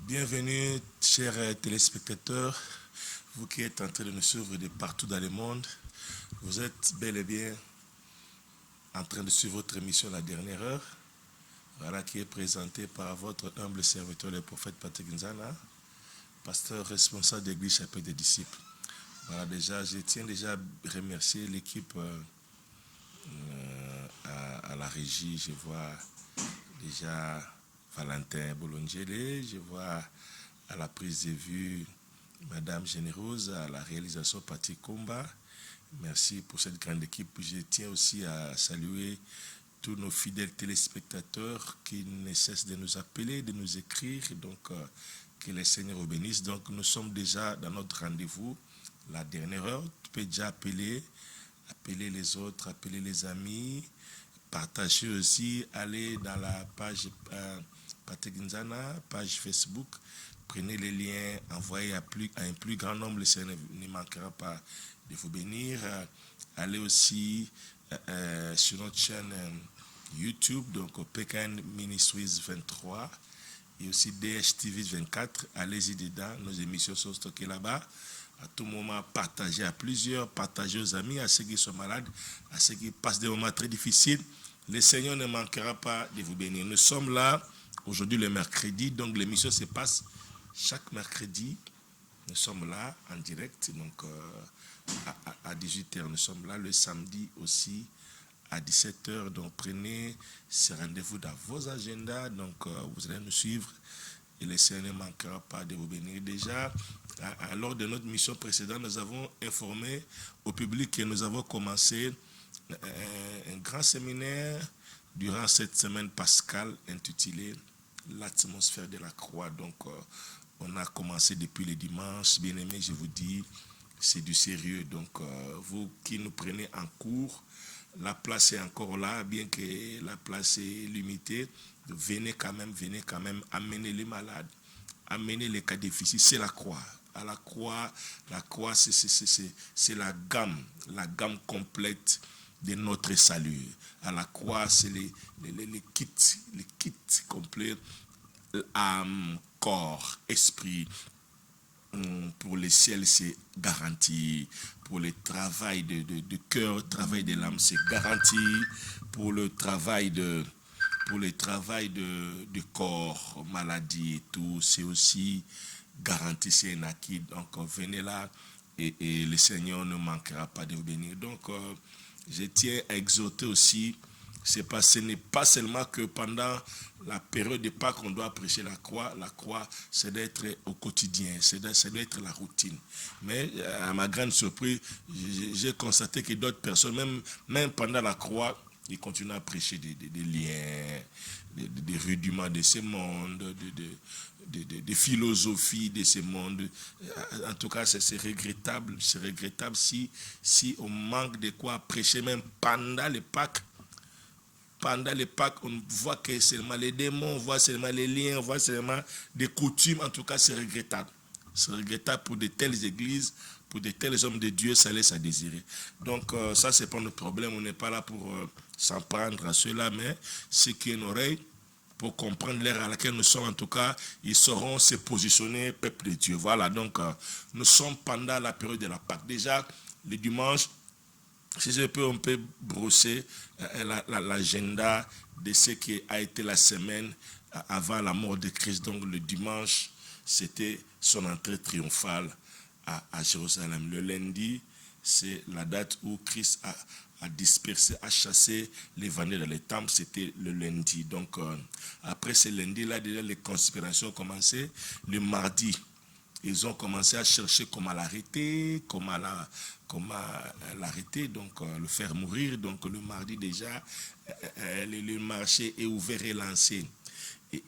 Bienvenue, chers téléspectateurs, vous qui êtes en train de nous suivre de partout dans le monde. Vous êtes bel et bien en train de suivre votre émission La Dernière Heure, voilà, qui est présentée par votre humble serviteur, le prophète Patrick Nzana, pasteur responsable de l'Église Chapelle des Disciples. Voilà, déjà, je tiens déjà à remercier l'équipe à la régie. Je vois déjà Valentin Bolongele, je vois à la prise de vue Madame Généreuse, à la réalisation Patrick Komba. Merci pour cette grande équipe. Je tiens aussi à saluer tous nos fidèles téléspectateurs qui ne cessent de nous appeler, de nous écrire. Donc, que les Seigneurs vous bénissent. Donc, nous sommes déjà dans notre rendez-vous, La Dernière Heure. Tu peux déjà appeler les autres, appeler les amis, partager aussi, aller dans la page Patrick Nzana, page Facebook. Prenez les liens, envoyez à un plus grand nombre, le Seigneur ne manquera pas de vous bénir. Allez aussi sur notre chaîne YouTube, donc PKN Ministries 23 et aussi DHTV 24. Allez-y dedans, nos émissions sont stockées là-bas. À tout moment, partagez à plusieurs, partagez aux amis, à ceux qui sont malades, à ceux qui passent des moments très difficiles. Le Seigneur ne manquera pas de vous bénir. Nous sommes là aujourd'hui le mercredi, donc l'émission se passe chaque mercredi. Nous sommes là en direct, donc à 18h. Nous sommes là le samedi aussi à 17h. Donc prenez ce rendez-vous dans vos agendas. Donc vous allez nous suivre et le Seigneur ne manquera pas de vous bénir. Déjà, lors de notre mission précédente, nous avons informé au public que nous avons commencé un grand séminaire durant cette semaine pascale intitulée l'atmosphère de la croix. Donc, on a commencé depuis le dimanche. Bien aimé, je vous dis, c'est du sérieux. Donc, vous qui nous prenez en cours, la place est encore là, bien que la place est limitée. Venez quand même, amener les malades, amener les cas difficiles. C'est la croix. À la croix, c'est la gamme complète de notre salut. À la croix, c'est les kits complets, âme, corps, esprit. Pour le ciel, c'est garanti. Pour le travail de cœur, travail de l'âme, c'est garanti. Pour le travail de corps, maladie et tout, c'est aussi garanti, c'est un acquis. Donc, venez là et le Seigneur ne manquera pas de vous bénir. Donc, je tiens à exhorter aussi, ce n'est pas seulement que pendant la période de Pâques qu'on doit prêcher la croix. La croix, c'est d'être au quotidien, c'est d'être la routine. Mais à ma grande surprise, j'ai constaté que d'autres personnes, même pendant la croix, ils continuent à prêcher des liens, des rudiments de ce monde, des philosophies de ce monde. En tout cas, c'est regrettable. C'est regrettable si on manque de quoi prêcher, même pendant les Pâques. Pendant les Pâques, on voit que seulement les démons, on voit seulement les liens, on voit seulement des coutumes. En tout cas, c'est regrettable. C'est regrettable pour de telles églises, pour de tels hommes de Dieu, ça laisse à désirer. Donc, ça, c'est pas notre problème. On n'est pas là pour s'en prendre à ceux-là, mais ceux qui ont une oreille, pour comprendre l'ère à laquelle nous sommes, en tout cas, ils sauront se positionner, peuple de Dieu. Voilà, donc, nous sommes pendant la période de la Pâque. Déjà, le dimanche, si je peux, on peut brosser l'agenda de ce qui a été la semaine avant la mort de Christ. Donc, le dimanche, c'était son entrée triomphale à Jérusalem. Le lundi, c'est la date où Christ a dispersé, a chassé les vendeurs dans les temples. C'était le lundi. Donc, après ce lundi-là, déjà, les conspirations ont commencé. Le mardi, ils ont commencé à chercher comment l'arrêter, donc le faire mourir. Donc, le mardi, déjà, le marché est ouvert et lancé.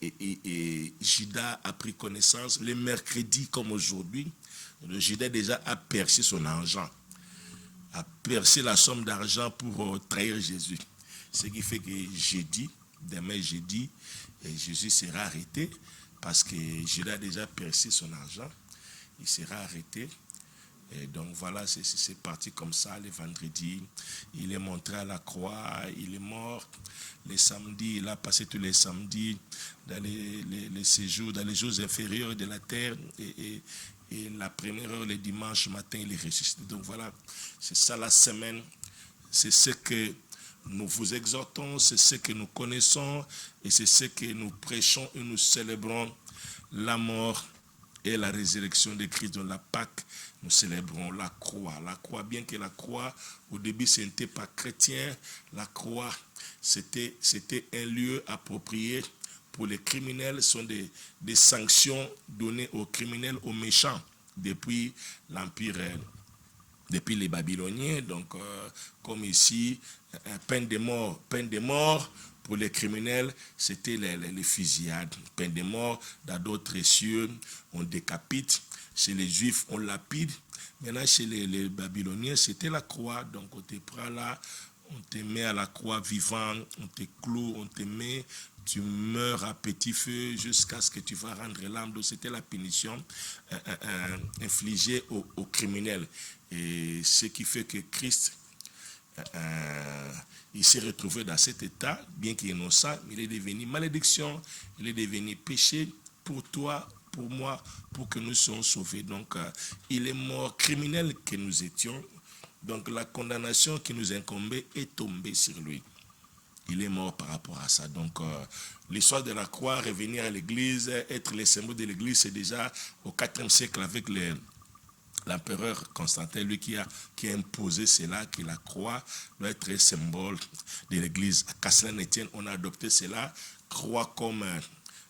Et Judas a pris connaissance. Le mercredi, comme aujourd'hui, le Judas déjà a percé son argent, a percé la somme d'argent pour trahir Jésus. Ce qui fait que jeudi, demain jeudi, Jésus sera arrêté parce que Judas a déjà percé son argent. Il sera arrêté. Et donc voilà, c'est parti comme ça le vendredi. Il est montré à la croix, il est mort. Les samedis, il a passé tous les samedis dans les séjours, dans les jours inférieurs de la terre. Et la première heure, le dimanche matin, il est ressuscité. Donc voilà, c'est ça la semaine. C'est ce que nous vous exhortons, c'est ce que nous connaissons et c'est ce que nous prêchons et nous célébrons la mort et la résurrection de Christ. Dans la Pâque, nous célébrons la croix. La croix, bien que la croix, au début, ce n'était pas chrétien. La croix, c'était un lieu approprié pour les criminels. Ce sont des sanctions données aux criminels, aux méchants, depuis l'Empire, depuis les Babyloniens. Donc, comme ici, peine de mort pour les criminels, c'était les fusillades. Peine de mort, dans d'autres cieux, on décapite. Chez les Juifs, on lapide. Maintenant, chez les Babyloniens, c'était la croix. Donc, on te prend là, on te met à la croix vivant, on te cloue, on te met, tu meurs à petit feu jusqu'à ce que tu vas rendre l'âme. Donc, c'était la punition infligée aux criminels. Et ce qui fait que Christ, il s'est retrouvé dans cet état, bien qu'il est innocent, il est devenu malédiction, il est devenu péché pour toi, pour moi, pour que nous soyons sauvés. Donc, il est mort criminel que nous étions. Donc, la condamnation qui nous incombait est tombée sur lui. Il est mort par rapport à ça. Donc, l'histoire de la croix, revenir à l'église, être le symbole de l'église, c'est déjà au IVe siècle avec l'empereur Constantin, lui qui a imposé cela, que la croix doit être un symbole de l'église. À Castelnau-Étienne, on a adopté cela, croix comme un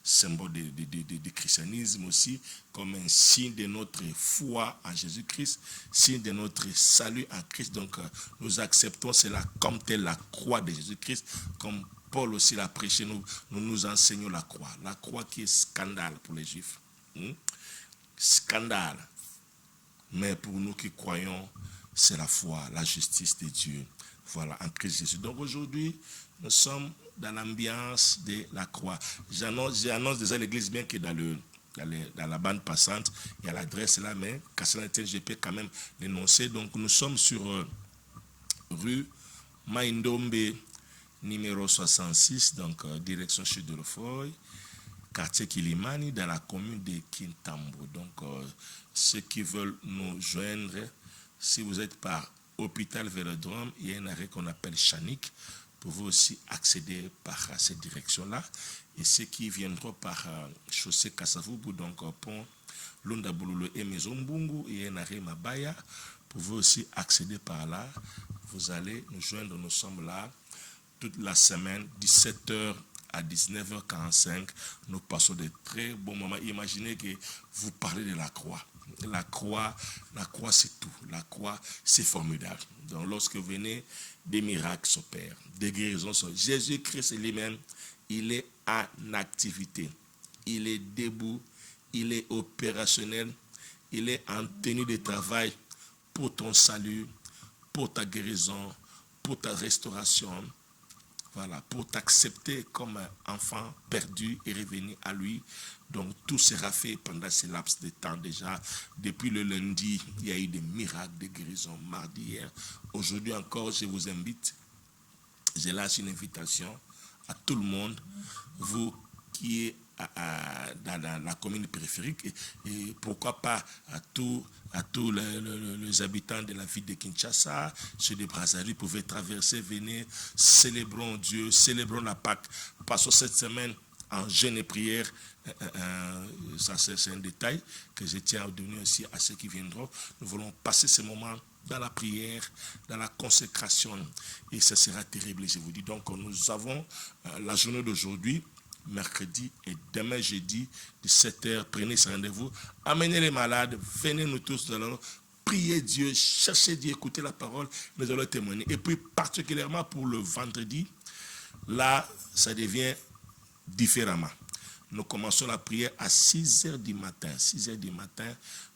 symbole du christianisme aussi, comme un signe de notre foi en Jésus-Christ, signe de notre salut en Christ. Donc, nous acceptons cela comme telle la croix de Jésus-Christ, comme Paul aussi l'a prêché, nous enseignons la croix qui est scandale pour les Juifs. Scandale. Mais pour nous qui croyons, c'est la foi, la justice de Dieu. Voilà, en Christ Jésus. Donc aujourd'hui, nous sommes dans l'ambiance de la croix. J'annonce déjà l'église, bien que dans la bande passante, il y a l'adresse là, mais Castelnau-Étienne, je peux quand même l'énoncer. Donc nous sommes sur rue Maindombe, numéro 66, donc direction Chute de Lefoy, quartier Kilimani, dans la commune de Kintambo. Donc, ceux qui veulent nous joindre, si vous êtes par Hôpital Vélodrome, il y a un arrêt qu'on appelle Chanik. Vous pouvez aussi accéder par cette direction-là. Et ceux qui viendront par chaussée Kassavubu, donc pont Lunda-Boulolo et Maison Mbungu, il y a un arrêt Mabaya. Vous pouvez aussi accéder par là. Vous allez nous joindre, nous sommes là toute la semaine, 17h à 19h45, nous passons de très bons moments. Imaginez que vous parlez de la croix. La croix, c'est tout. La croix, c'est formidable. Donc, lorsque vous venez, des miracles s'opèrent, des guérisons sont. Jésus-Christ lui-même, il est en activité. Il est debout, il est opérationnel, il est en tenue de travail pour ton salut, pour ta guérison, pour ta restauration. Voilà, pour t'accepter comme un enfant perdu et revenir à lui. Donc, tout sera fait pendant ce laps de temps déjà. Depuis le lundi, il y a eu des miracles de guérison. Mardi, hier. Aujourd'hui encore, je vous invite. Je lâche une invitation à tout le monde. Vous qui êtes dans la commune périphérique et pourquoi pas à tous les habitants de la ville de Kinshasa, ceux de Brazzaville, pouvaient traverser, venir, célébrons Dieu, célébrons la Pâque. Passons cette semaine en jeûne et prière. Ça, c'est un détail que je tiens à donner aussi à ceux qui viendront. Nous voulons passer ce moment dans la prière, dans la consécration, et ça sera terrible, je vous dis. Donc, nous avons la journée d'aujourd'hui, mercredi et demain jeudi, 17h, prenez ce rendez-vous, amenez les malades, venez nous tous, nous allons prier Dieu, chercher Dieu, écouter la parole, nous allons témoigner. Et puis particulièrement pour le vendredi, là, ça devient différemment. Nous commençons la prière à 6h du matin. 6h du matin,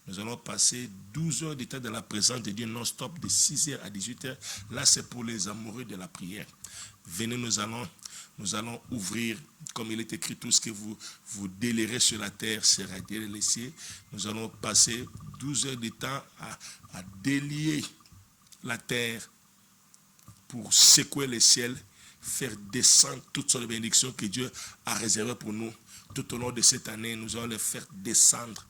nous allons passer 12 heures d'état de la présence de Dieu non-stop de 6h à 18h. Là, c'est pour les amoureux de la prière. Venez, nous allons nous allons ouvrir, comme il est écrit, tout ce que vous délirez sur la terre sera délaissé. Nous allons passer 12 heures de temps à délier la terre pour secouer le ciel, faire descendre toutes sortes de bénédictions que Dieu a réservées pour nous. Tout au long de cette année, nous allons les faire descendre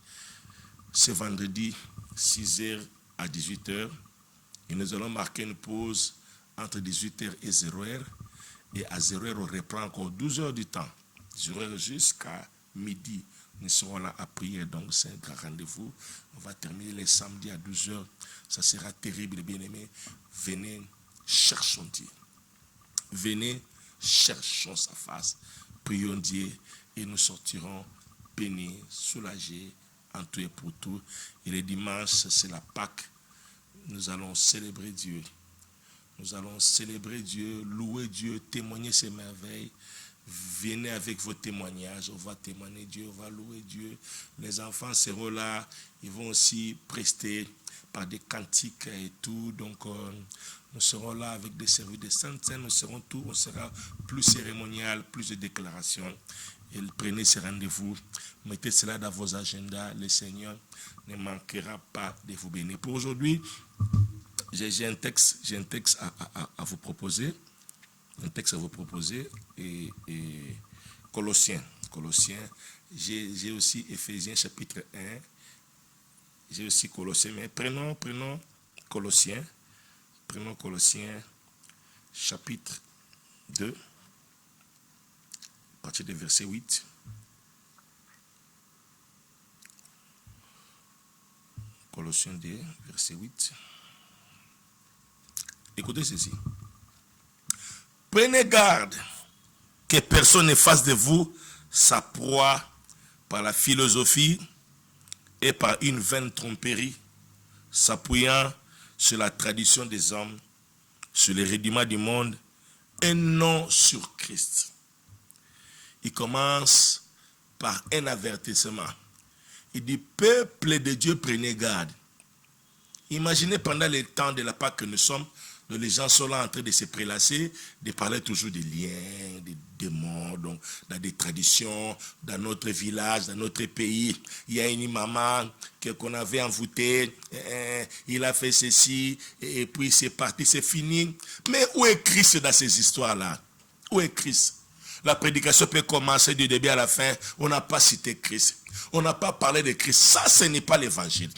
ce vendredi, 6h à 18h. Et nous allons marquer une pause entre 18h et 0h. Et à 0h, on reprend encore 12 heures du temps. 0h jusqu'à midi. Nous serons là à prier. Donc, c'est un grand rendez-vous. On va terminer les samedis à 12h. Ça sera terrible, bien-aimés. Venez, cherchons Dieu. Venez, cherchons sa face. Prions Dieu et nous sortirons bénis, soulagés, en tout et pour tout. Et le dimanche, c'est la Pâque. Nous allons célébrer Dieu. Nous allons célébrer Dieu, louer Dieu, témoigner ses merveilles. Venez avec vos témoignages. On va témoigner Dieu, on va louer Dieu. Les enfants seront là. Ils vont aussi prester par des cantiques et tout. Donc, nous serons là avec des services de saintes. Nous serons tout. On sera plus cérémonial, plus de déclarations. Et prenez ce rendez-vous. Mettez cela dans vos agendas. Le Seigneur ne manquera pas de vous bénir. Pour aujourd'hui, j'ai un texte à vous proposer. Un texte à vous proposer. Et Colossiens. J'ai aussi Éphésiens chapitre 1. J'ai aussi Colossiens. Mais prenons Colossiens. Prenons Colossiens chapitre 2. À partir du verset 8. Colossiens 2, verset 8. Écoutez ceci. Prenez garde que personne ne fasse de vous sa proie par la philosophie et par une vaine tromperie, s'appuyant sur la tradition des hommes, sur les rudiments du monde et non sur Christ. Il commence par un avertissement. Il dit, peuple de Dieu, prenez garde. Imaginez pendant le temps de la Pâque que nous sommes, les gens sont là en train de se prélasser, de parler toujours des liens, des démons, donc, dans des traditions, dans notre village, dans notre pays. Il y a une maman qu'on avait envoûtée, il a fait ceci, et puis c'est parti, c'est fini. Mais où est Christ dans ces histoires-là? Où est Christ? La prédication peut commencer du début à la fin. On n'a pas cité Christ. On n'a pas parlé de Christ. Ça, ce n'est pas l'évangile.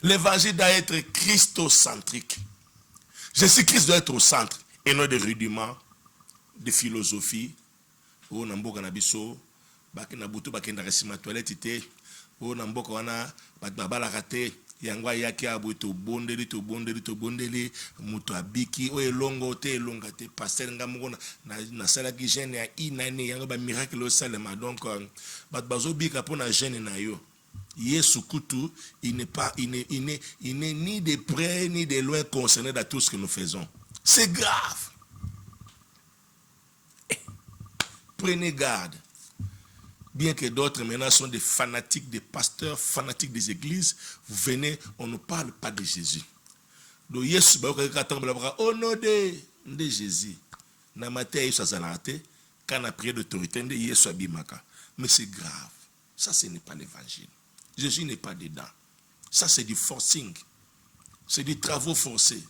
L'évangile doit être christocentrique. Jésus-Christ doit être au centre et non des rudiments, des philosophies. Oh, namboka na biso, baki na butu baki na resima toilette ite. Oh, namboka wana batbabala rate. Yangwa yaki abu to bondeli mutu abiki o elongo te elonga te pasteur ngamungo na sala ki gene ya inane yanga ba miracle au salema. Donc bat bazo bika pona gene na yo. Yesu kutu, il n'est ni de près ni de loin concerné dans tout ce que nous faisons. C'est grave. Prenez garde. Bien que d'autres maintenant sont des fanatiques, des pasteurs, fanatiques des églises, vous venez, on ne parle pas de Jésus. Donc Yesu au nom de Jésus. Na matin Yesu azalate, quand on a prié d'autorité de Yesu abimaka. Mais c'est grave. Ça, ce n'est pas l'évangile. Jésus n'est pas dedans. Ça, c'est du forcing. C'est du travaux forcés.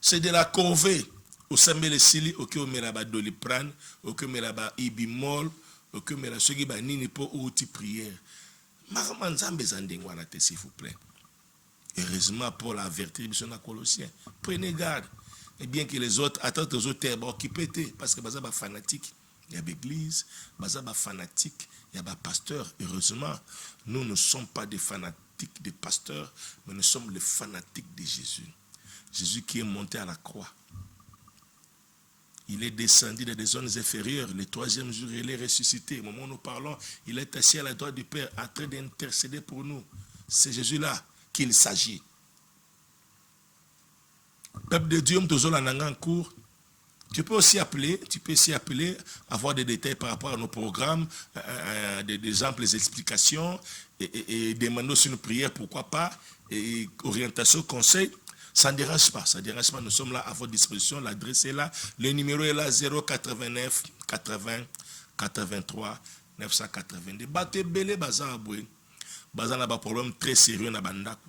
C'est de la corvée. Au samele sili, au que melaba doliprane, au que melaba ibimol, au que melaba sogi ba nini po outi prière. Maramanzambe zandengwana te, s'il vous plaît. Heureusement, Paul a averti sur la Colossiens. Prenez garde. Et bien que les autres, attendent aux autres terres, qui pété, parce que baza ba fanatique. Il y a l'église, baza ba fanatique. Il y a des pasteurs. Heureusement, nous ne sommes pas des fanatiques des pasteurs, mais nous sommes les fanatiques de Jésus. Jésus qui est monté à la croix. Il est descendu dans des zones inférieures. Le troisième jour, il est ressuscité. Au moment où nous parlons, il est assis à la droite du Père en train d'intercéder pour nous. C'est Jésus-là qu'il s'agit. Peuple de Dieu, en cours. Tu peux aussi appeler, avoir des détails par rapport à nos programmes, des amples explications et demander aussi une prière, pourquoi pas, et orientation, conseil. Ça ne dérange pas, nous sommes là à votre disposition, l'adresse est là, le numéro est là, 089 80 83 982. Baté belé baza aboué, baza na ba problème très sérieux na bandako.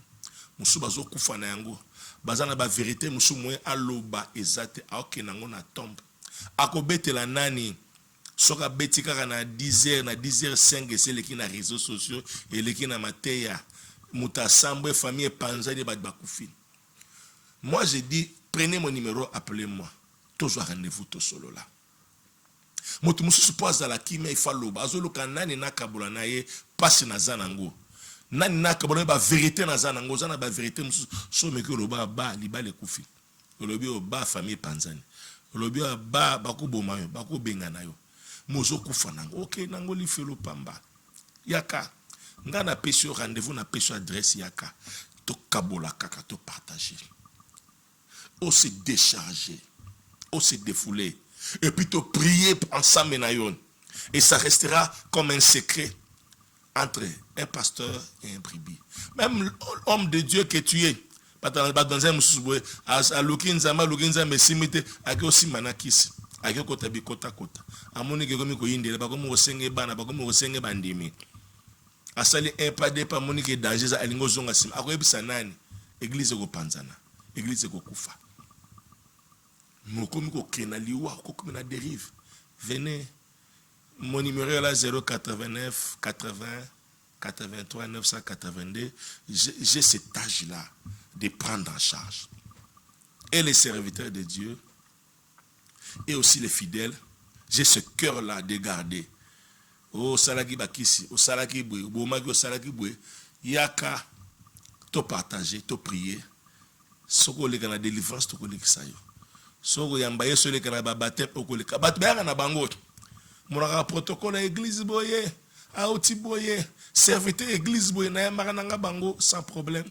Musu bazo kufa na yango, baza na ba vérité musu moué aloba ezate aoke nango na tombe. Ako bete la nani, soka beti kaka na 10h, na 10h05 et c'est les qui na réseaux sociaux et les qui na mateya, muta sambre famille panzani bat bakoufi. Moi, j'ai dit, prenez mon numéro, appelez-moi. Toujours rendez-vous, tout solo là. Moi, tout le monde se pose dans la kime, il faut l'oba. Azolo kanani na kabula na ye, passe na zanango. Nani na kabula ba vérité na zanango, zana ba vérité, so meke l'oba ba, liba le koufi. Olobi ba famille panzani. Olobi ba, bako bomayo, bako benganayo. Mozo koufa nango. Ok, nango li felo pamba. Yaka. Nga na pesio rendez-vous, na pesio adresse yaka. To kabola kaka, to partager. On se décharger, on se défouler, et puis te prier ensemble. Et ça restera comme un secret entre un pasteur et un brebis. Même l'homme de Dieu que tu es, dans un moussouboué, à l'okinzama, l'okinzama, simite, à aussi manakis, à kota bikota kota. À mon église, comme il y a comme au senge bana, comme au senge bandimi. À sali un pas de pas mon église danger, à l'ingozonga sim, à quoi bisanani, église go panzana, église go kufa. Dérive. Venez. Mon numéro est là 089 80 83 982. J'ai cet âge-là de prendre en charge. Et les serviteurs de Dieu, et aussi les fidèles, j'ai ce cœur-là de garder. Oh, salaki bakisi, oh, salaki boué, bomagi, oh, salaki boué, yaka, to partager, to prier. Soko le kana délivrance, to kolik sayo. Soko yambaye sole kana babate okoleka batbera na bango monaka protocole église boye auti boye serviteur église boye na yamaka nanga bango sans problème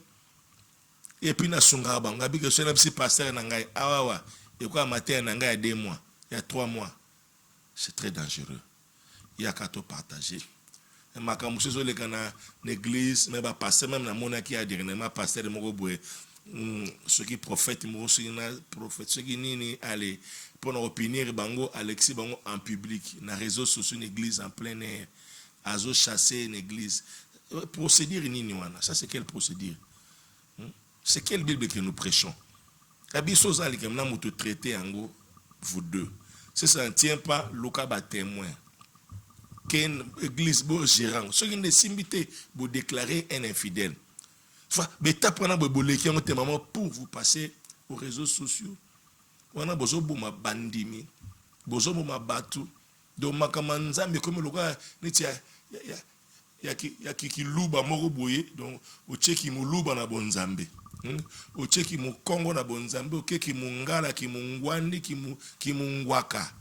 et puis na sunga bango abi que sole petit pasteur na ngai awawa et quoi matin na ngai il y a 2 mois il y a 3 mois c'est très dangereux il y a qu'à tout partager et makambo sole kana l'église mais ba pasteur même na monaki a dernièrement pasteur moko boye ceux qui prophètent, ceux qui nini aller pour opinier bango Alexis bango en public, na réseaux sociaux, une église en plein air, azo chasser une église. Procédure nini wana, ça c'est quelle procédure? C'est quelle Bible que nous prêchons? Abisso zali comme na muto traité ango vous deux. Si ça ne tient pas, Luka ba témoin. Qu'une église beau gérant, ceux qui ne s'imbitent pour déclarer un infidèle. Pour vous passer aux réseaux sociaux. On a besoin de ma bandimi, besoin de ma batu, de ma kamanza, mais comme le gars, il y a qui louba moroboye, donc au tchèque mou louba na bonzambe, au tchèque mou Congo na bonzambe, au qui mungala, qui mungwandi, qui mungwaka.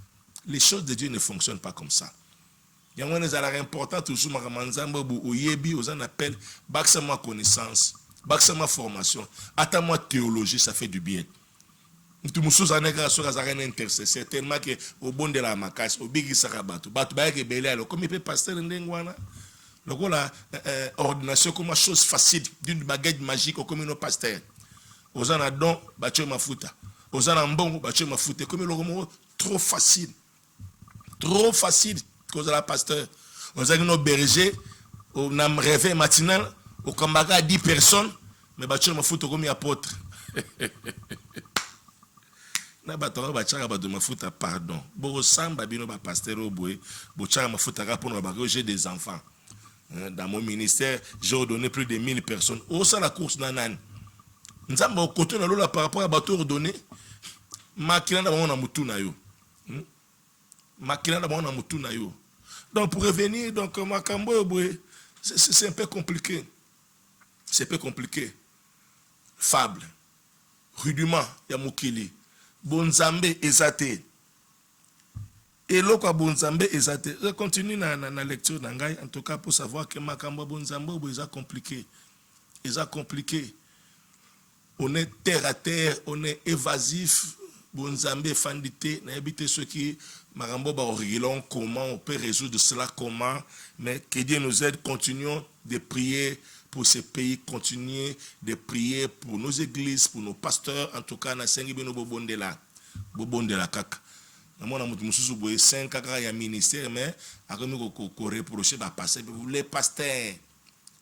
Les choses de Dieu ne fonctionnent pas comme ça. Il y a un important toujours ma kamanzambe ou yebi, aux en appel, baksama connaissance. Baksama formation, attends-moi théologie, ça fait du bien. Tout le monde intercesseur tellement que au bon de la macasse, au bigi sarabato, batu ba ke belé alors comme il peut passer ndengwana. Donc la ordination comme chose facile d'une baguette magique comme nos pasteurs. Aux en don bacho mafuta. Aux en mbongo bacho mafuta comme le trop facile. Trop facile cause de la pasteur. Aux en nos bergers, on a réveil matinal. Au Kambaga 10 personnes, mais bacho mafuta comme apôtre. Na batoro bachara ba de mafuta pardon. Bo samba bino ba pasteur oboué, bo chara mafuta ka pour no j'ai des enfants. Dans mon ministère, j'ai ordonné plus de 1000 personnes. Au ça la course nanan. Nzamba au côté na lola par rapport à bateau ordonné. Makina na ba na mutu na yo. Makina na ba na mutu na yo. Donc pour revenir donc makambo oboué, c'est un peu compliqué. C'est un peu compliqué. Fable. Rudiment, Yamukili. Bonzambe ezate. Et là, Bonzambe ezate. Je continue la lecture d'Angaï, en tout cas pour savoir que Makambo Bonzambe est compliqué. C'est compliqué. On est terre à terre, on est évasif. Bonzambe fandité, n'habite ceux qui Makambo Baorigilon, comment on peut résoudre cela, comment. Mais que Dieu nous aide, continuons de prier pour ce pays, continuer de prier pour nos églises, pour nos pasteurs, en tout cas, na sengi bino bobondela kaka. Moi, na mutu mususu boye 5 kaka ya ministère, mais akomi ko reprocher ba pasteur,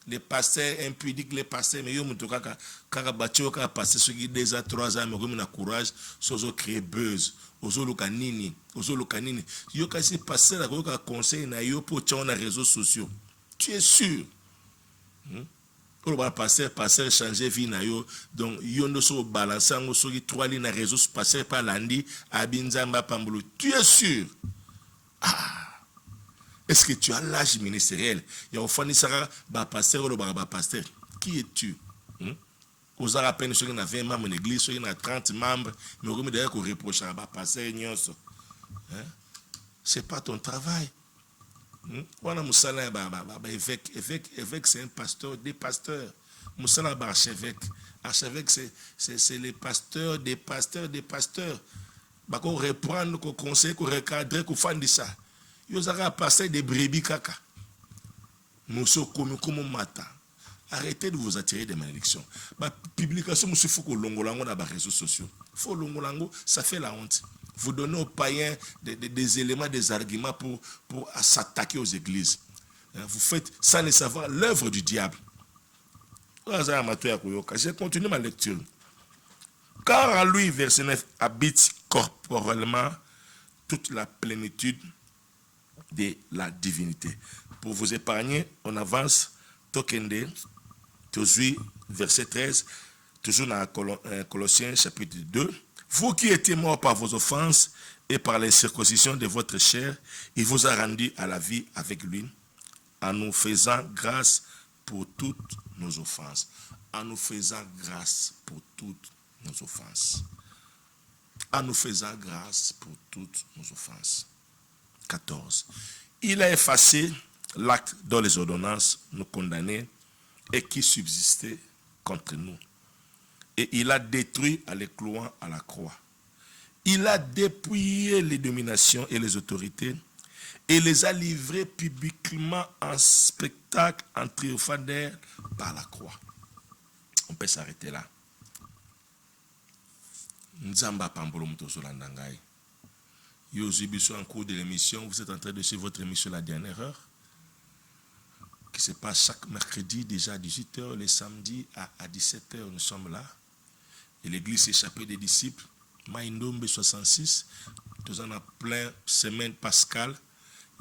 les pasteurs impudiques, les pasteurs, mais yo mutu kaka batio kaka pasteur ceux qui 2 à 3 ans, mais comme na courage, sozo créer buzz. Ozoluka nini yo kasi passer la conseil na yo pour tchon na réseaux sociaux. Tu es sûr? Pour le passer changer vie na yo, donc yo no so balancer ngo so 3 lignes na réseaux passer par landi abinzamba pambulu. Tu es sûr? Est-ce que tu as l'âge ministériel? Ya ofani sara ba passer ou ba pasteur. Qui es-tu? Aux à peine ceux qui ont 20 membres dans l'église, ceux qui ont 30 membres, mais on remet qu'on reproche à passer. C'est pas ton travail. On a Moussala évêque, c'est un pasteur, des pasteurs. Moussala archevêque. Archevêque, c'est les pasteurs, des pasteurs. Qu'on reprendre, qu'on conseille, qu'on recadre, qu'on fasse de ça. Ils ont passé des brebis caca. Mousso comme matin. Arrêtez de vous attirer des malédictions. Ma publication, il faut que l'ongolango dans les réseaux sociaux. Faut l'ongolango, ça fait la honte. Vous donnez aux païens des éléments, des arguments pour s'attaquer aux églises. Vous faites, sans le savoir, l'œuvre du diable. Je continue ma lecture. Car en lui, verset 9, habite corporellement toute la plénitude de la divinité. Pour vous épargner, on avance Tokende. Toujours, verset 13, toujours dans Colossiens chapitre 2. Vous qui étiez morts par vos offenses et par les circoncisions de votre chair, il vous a rendu à la vie avec lui, en nous faisant grâce pour toutes nos offenses. En nous faisant grâce pour toutes nos offenses. En nous faisant grâce pour toutes nos offenses. 14. Il a effacé l'acte dont les ordonnances nous condamnaient et qui subsistait contre nous. Et il a détruit en les clouant à la croix. Il a dépouillé les dominations et les autorités et les a livrés publiquement en spectacle, en triomphant d'elle par la croix. On peut s'arrêter là. Nzamba Pambolo Mutosolandangai. Yozubiso en cours de l'émission, vous êtes en train de suivre votre émission La Dernière Heure, qui se passe chaque mercredi déjà à 18h, les samedis à 17h, nous sommes là. Et l'église échappée des disciples, Maïndombe 66, nous en a plein semaine pascale.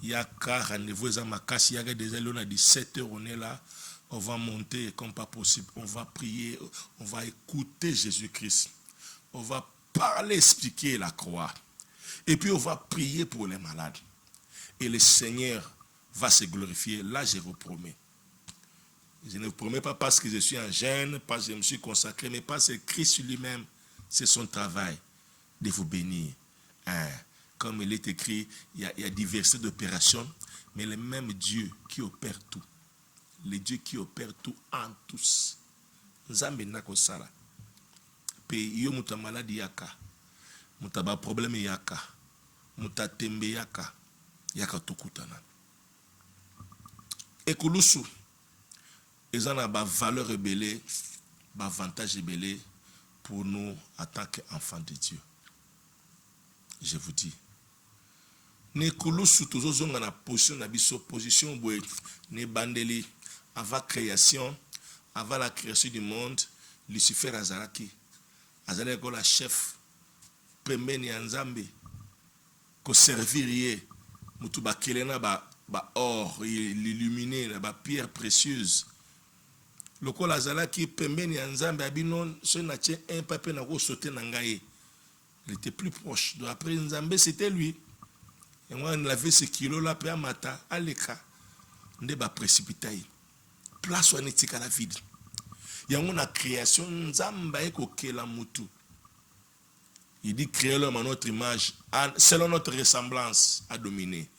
Il y a qu'un rendez-vous à Makassi, il y a déjà à 17h, on est là. On va monter comme pas possible, on va prier, on va écouter Jésus-Christ. On va parler, expliquer la croix. Et puis on va prier pour les malades. Et le Seigneur va se glorifier. Là, je vous promets. Je ne vous promets pas parce que je suis en jeûne, parce que je me suis consacré, mais parce que Christ lui-même, c'est son travail de vous bénir. Comme il est écrit, il y a diversité d'opérations, mais le même Dieu qui opère tout. Le Dieu qui opère tout en tous. Nzambe nako sala. Pe yo muta maladi yaka. Muta ba problème yaka. Muta tembe yaka. Yaka tukutana. Ekulusu. Ils ont une valeur rebellée, un avantage rebellé pour nous en tant qu'enfants de Dieu. Je vous dis. Nekulusu toujours dans la position ne bandeli avant création, avant la création du monde, Lucifer azalaki la chef pembeni ya Nzambe ko servir mutu bakelena ba or l'illuminé ba pierre précieuse. Le col azalaki pembeni ya Nzambe abinon ce na tient un papier na ko sauter na ngai. Il était plus proche. Donc après Nzambe c'était lui. Et moi on avait ce kilo là pe amata aleka nde ba précipiter. Place où netika la vide. Il y a une création Nzamba eko kela mutu. Il dit créer l'homme à notre image, selon notre ressemblance à dominer.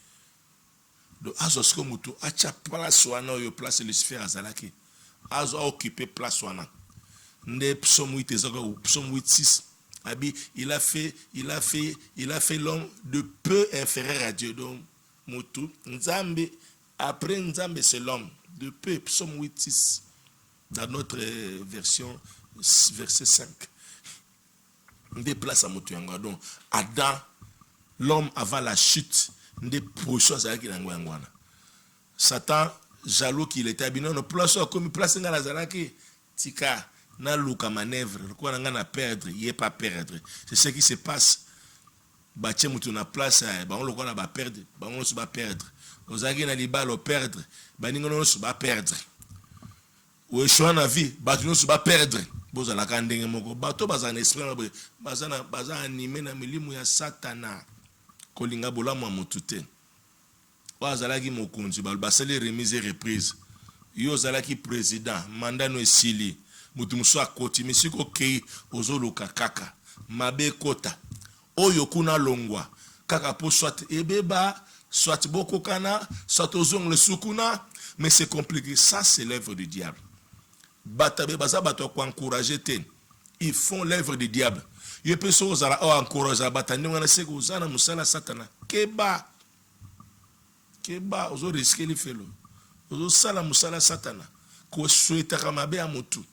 Donc azosko mutu acha place wana yo place Lucifer azalaki. Azo occupé place wana. Nde psaume 8 ezako psaume 8:6. Abi il a fait l'homme de peu inférieur à Dieu. Donc mutu Nzambe après Nzambe c'est l'homme de peu psaume 8:6. dans notre version, verset 5. Des places à Moutouangwa. Donc, Adam, l'homme avant la chute, des positions à Zalaki. Satan, jaloux qu'il était habillé, non, place comme place dans la Zalaki, Tika, na luka manœuvre, quoi na perdre, il n'est pas perdre. C'est ce qui se passe. Bâtir Moutou na place, on le va perdre, on ne va perdre. Aux agis na liba le perdre, on se va perdre. Ou échouer na vie, on se va perdre. Boza la kandenge moko, bato bazan esprit, bazan animé na milimu ya Satana. Kolinga bola mwa mutute. Wa zalaki mokonzi, basali remise et reprise. Yo zalaki président, mandat no esili. Mutu muso akoti, misiko kei ozoluka kaka. Mabe kota. Oyo kuna longwa. Kaka po soit ebeba, soit boko kana, soit ozong le sukuna. Mais c'est compliqué. Ça, c'est l'œuvre du diable. Batabe baza bato ko encourager ten. Ils font l'œuvre du diable. Yo peso ozala o encourager batandi ngana seko ozana musala Satana. Keba ozo risquer le felo. Ozo sala musala Satana. Ko souhaita kamabe a mutu.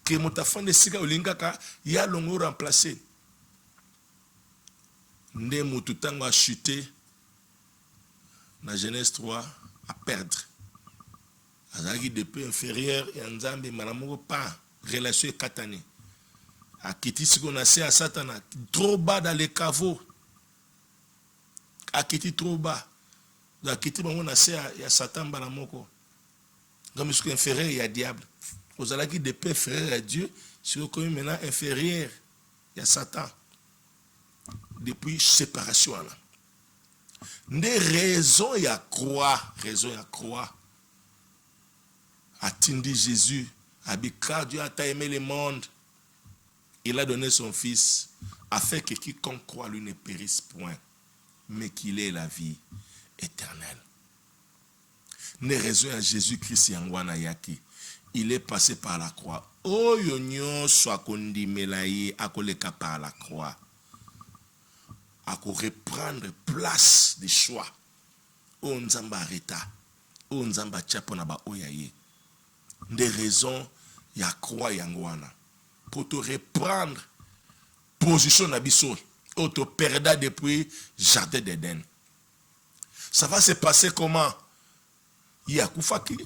Que mutafande sika olingaka ya longo remplacer. Nde mutu tango a chuté na Genèse 3 à perdre. Azaki de peu inférieur et Nzambe malamoko pas relation katane. A kiti siko na se à Satana trop bas dans les caveaux. A kiti trop bas. A kiti bango na se à Satan malamoko. Comme siko inférieur il y a diable. Aux alaki de peu inférieur à Dieu, siko comme maintenant inférieur il y a Satan. Depuis séparation là. Des raisons il y a croix, Attendi Jésus, car Dieu a tant aimé le monde, il a donné son Fils, afin que quiconque croit lui ne périsse point, mais qu'il ait la vie éternelle. Ne raison à Jésus-Christ yangwana yaki, il est passé par la croix. Oh yonyo soit kondimelaye akoleka par la croix, à reprendre place de choix. Oh nzamba areta, oh nzamba tchapona ba oyaye. Des raisons, il y a croix yangwana. Pour te reprendre position d'abisso, ou te perdre depuis Jardin d'Éden. Ça va se passer comment? Il y a koufaki.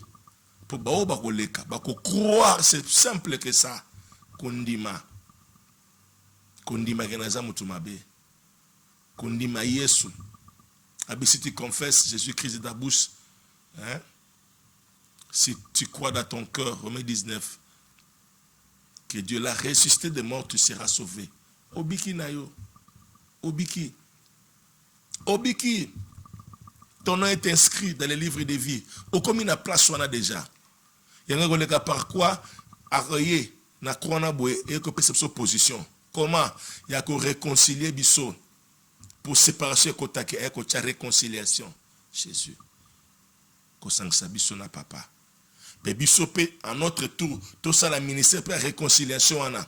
Pour bao bakoleka, bako croire, c'est simple que ça. Kondima kenaza mutumabe. Kondima Yesu. Abi si tu confesses Jésus-Christ de ta bouche, hein? Si tu crois dans ton cœur, Romains 19, que Dieu l'a ressuscité de mort, tu seras sauvé. Obiki nayo. Obiki. Ton nom est inscrit dans les livres de vie. Au comme il a place, on a déjà. Il y a un par quoi, arroyer, na croix na boue, et que peut sa position. Comment? Il y a qu'on réconcilier biso. Pour séparation, et qu'on réconciliation. Jésus. Qu'on s'en biso na papa. Mais bisopé, en notre tour, tout ça, la ministère pour la réconciliation, on a.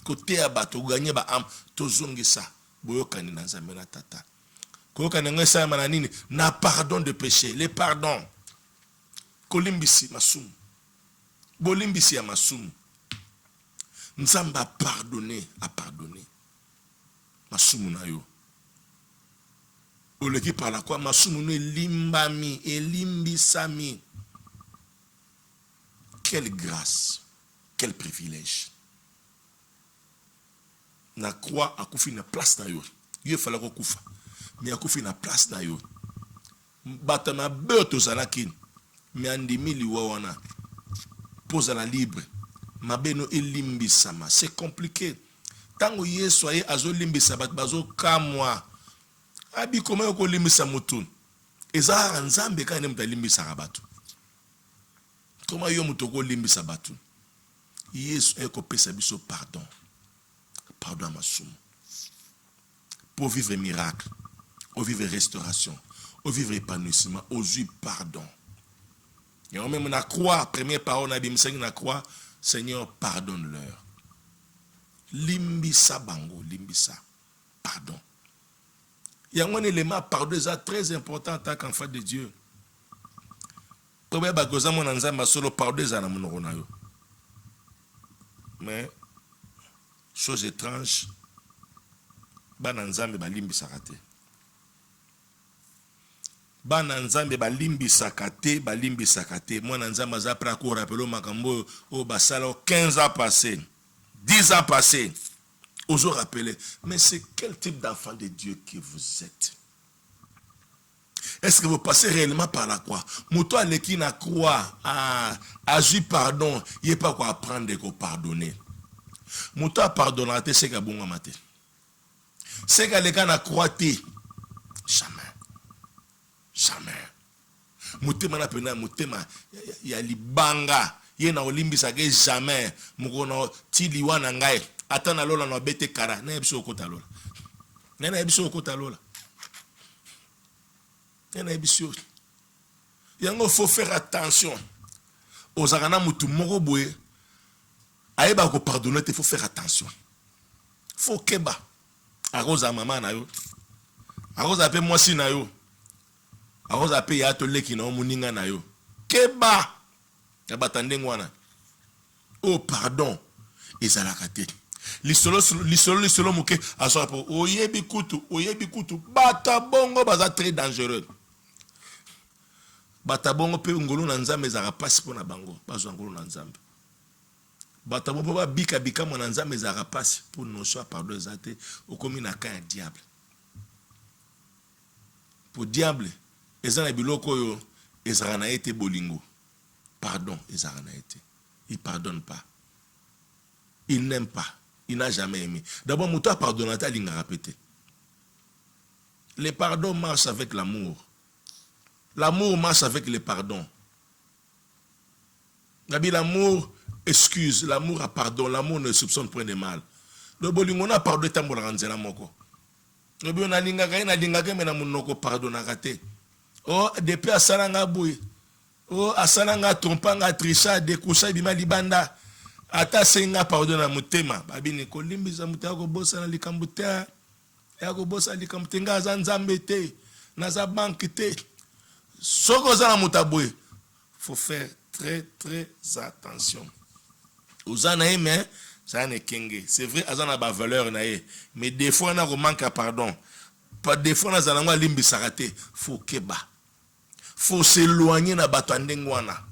Côté à bateau, gagner ba am, to zongi ça. Boyokani na zamena tata. Koyokani nga sa mananini, na pardon de péché, les pardons. Kolimbisi masum. Bolimbisi ya masum. Nzamba pardonner, à pardonner. Masum na yo. Oleki par la quoi, masum no limbami, limbisami. Quelle grâce, quel privilège. Na croix a koufi na place na yo. Yo fallait ko koufa. Mais a koufi na place na yo. Batama beto zalakin. Mais andimi liwa wana. Pose la libre. Mabeno elimbisama. C'est compliqué. Tango Yesu aye azo limbisa bat bazo kamwa. Abi comment ko limbisa mutun. Eza nzambe ka ne mtalimbisa rabatu. Comment yo mutoko limbisa batu? Yesu eko pesa biso pardon. Pardon à ma somme. Pour vivre miracle, pour vivre restauration, pour vivre épanouissement, aux yeux pardon. Et on même na croix, première parole na bimseng na croix, Seigneur pardonne-leur. Limbisa bango, limbisa. Pardon. Il y a un élément pardon très important en tant qu'enfant de Dieu. Solo pardon na monoko na yo. Mais, chose étrange, bana nzambe balimbisaka te. Bana nzambe balimbisaka te, balimbisaka te. Mwana nzambe aza après ko rappelo makambo o basala 15 ans passés, 10 ans passés. Oso rappeler, mais c'est quel type d'enfant de Dieu que vous êtes? Est-ce que vous passez réellement par la croix? Mouto aleki na croix a eu pardon, il n'est pas quoi apprendre de pardonner. Mouto a pardonné, c'est que bon amate. C'est que les gars na croix te jamais. Jamais. Mutema na pena mutema ya libanga ye na olimbisa ke jamais mukono ti liwana ngai atana lola na bete kara na ebiso okota lola. Na ebiso okota lola. Na ebiso. Yango faut faire attention. Ozakana mutu moko boye ayeba ko pardonner te, faut faire attention. Faut keba. Aroza mama na yo. Aroza pe mwasi na yo. Aroza pe ya to leki na omuninga na yo. Keba. Ya batande ngwana. Oh pardon. Ezalaka te. Lisolo muke aso po oyebi kutu bata bongo baza très dangereux. Bata bongo pe ngolo na nzambe ezaka pasi pona bango bazo ngolo na nzambe. Bata bongo ba bika mona nzambe ezaka pasi pour no soit pardon ezate okomi na ka ya diable. Pour diable ezana biloko yo ezaka na ete bolingo. Pardon ezaka na ete. Il pardonne pas. Il n'aime pas. Il n'a jamais aimé. D'abord, mon toit pardonne, il a répété. Le pardon marche avec l'amour. L'amour marche avec le pardon. L'amour excuse, l'amour a pardon, l'amour ne soupçonne point de mal. Le bolingo na pardon tambo ranzela moko. Le bi na lingaka me na munoko pardon raté. Oh depuis asalanga boy. Oh asalanga trompanga trisha découcha bima libanda. Ata senga pardon na mutema babini kolimbiza mutako ko bossa na likambo te ya ko bossa likambo te nga za nzambe te na za banque te soko za na mutaboy. Faut faire très attention. Ozana aime ça ne kenge, c'est vrai azana ba valeur na ye, mais des fois na ko manque pardon, pas des fois na za ngwa limbisa raté. Faut keba, faut s'éloigner na bato ndengwana.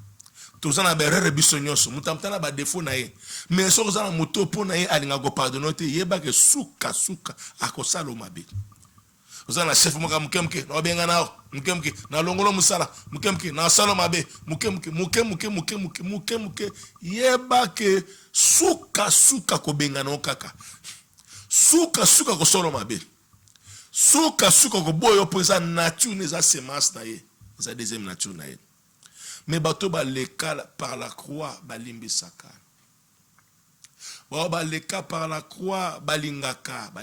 Tozana berere bisonyoso mutamtana ba défaut na ye, mais so kozana moto po na ye alinga go pardonner te yeba ke suka akosalo mabe. Ozana chef moka mukemke na obenga na mukemke na longolo musala mukemke na salo mabe mukemke yeba ke suka ko benga no kaka suka ko solo mabe suka ko boyo po za nature ne za semence na ye za deuxième nature na ye. Mais bato ba leka par la croix balimbisaka. Ba leka par la croix balingaka.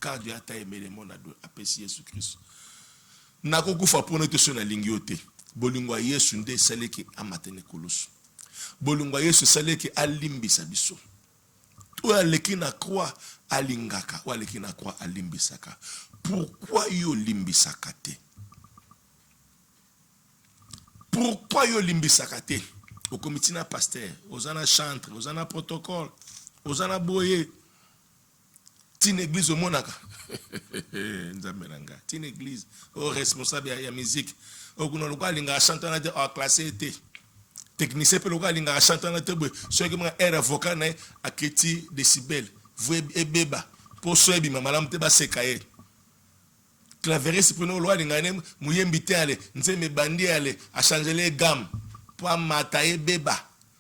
Car Dieu a tant aimé le monde a péché Jésus Christ. Nakokufa pour notre son na lingiote. Bolingwa Yesu nde saleki amatene koloso. Bolingwa Yesu saleki alimbisa biso. To aleki na croix alingaka, ou aleki na croix alimbisaka. Pourquoi yo limbisaka te? Pourquoi yo limbisaka te? Au comité na pasteur, ozana chantre, ozana protocole, ozana boye. Tin église au monaka. Nzamenanga. Tin église au responsable ya musique. Au kuno lokwa linga chanter na de a classé te. Technicien pe lokwa linga chanter na te boy. So que moi air avocat na aketi décibel. Vous ebeba. Pour so ebi mamalam te ba sekaye. Clavériste pour nous loi linga nem muyembite ale, nzeme bandi ale a changer les gammes. Pour mataye beba.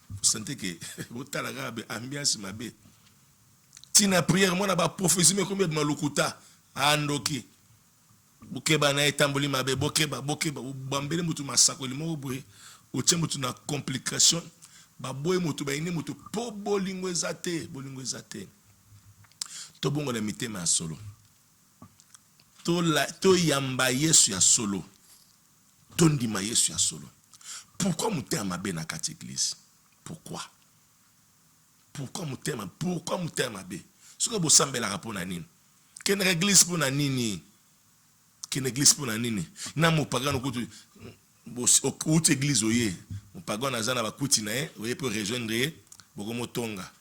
Vous sentez que vous talaga be ambiance mabe. Tina prière moi na ba prophétie mais combien de malukuta andoki bukeba na etamboli mabe bokeba bambele mutu masakoli mo boye otie mutu na complication ba boye mutu ba ini mutu po bolingo ezate to bongo na mitema solo to yamba Yesu ya solo to ndima Yesu ya solo. Pourquoi mutema mabe na kati église? Pourquoi mutema be? Ce que vous semblez la rapport na nini? Qu'une église pour na nini? Qu'une église pour na nini? Na mo pagano ko ou église oye Mopagon naza na bakuti na ye, oye pour rejoindre ye, bokomo tonga,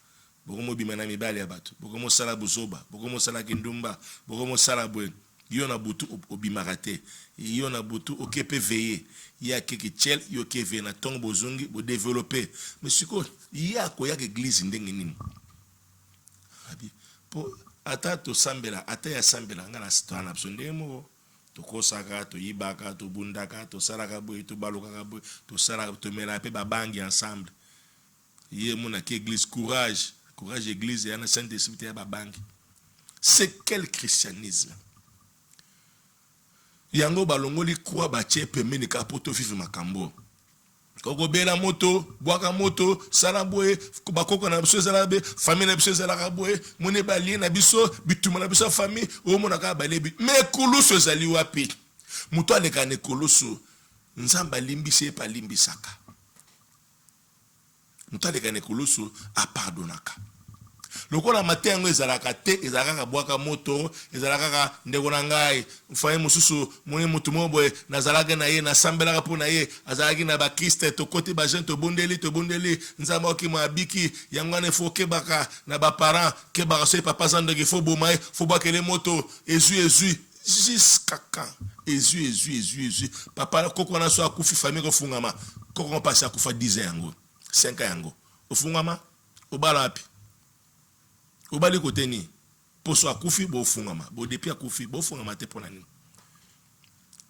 bokomo bimana mibali ya bato, bokomo sala buzoba, bokomo sala kindumba, bokomo sala bwe. Yo na butu obimarate, yo na butu okepe veye, ya keke tchel, yo ke veye na tong bozungi, bo développer. Mais siko, ya ko ya église ndenge nini. Abi, po ata to sambela, ata ya sambela ngana stana absondemo. To kosaka, to yibaka, to bundaka, to salaka boy, to balokaka boy, to salaka, to melape babangi ensemble. Yé mon aki église, courage, courage église, et en Saint-Esprit ya babangi. C'est quel christianisme? Yango balongoli kwa bache pemeni ka poto vive makambo. Koko bela moto, boaka moto, salaboe, bakoko na biso zalabe, famille na biso zalaka boe, mone bali na biso, bituma na biso famille, o mona ka bale bi. Mais kuluso zali wapi? Muto aleka ne kuluso, nzamba limbise pa limbisaka. Muto aleka ne kuluso a pardonaka. Lokola matengo ezalaka te, ezalaka boaka moto, ezalaka ndeko na ngai, mfaye mususu moni mutu moboye nazalaka na ye na sambelaka po na ye, azalaki na bakiste to kote ba jeune to bondeli, nzamba okimo abiki, yango ne fo kebaka na ba parents, kebaka so papa zandeki fo bomaye, fo bakele moto, ezu jusqu'à quand? Ezu. Papa koko na so akufi famille ko fungama, koko passa akufa 10 ans yango, 5 ans yango. Ofungama, obala api. Obali kote ni poso akufi bo fungama bo depuis akufi bo fungama te pona ni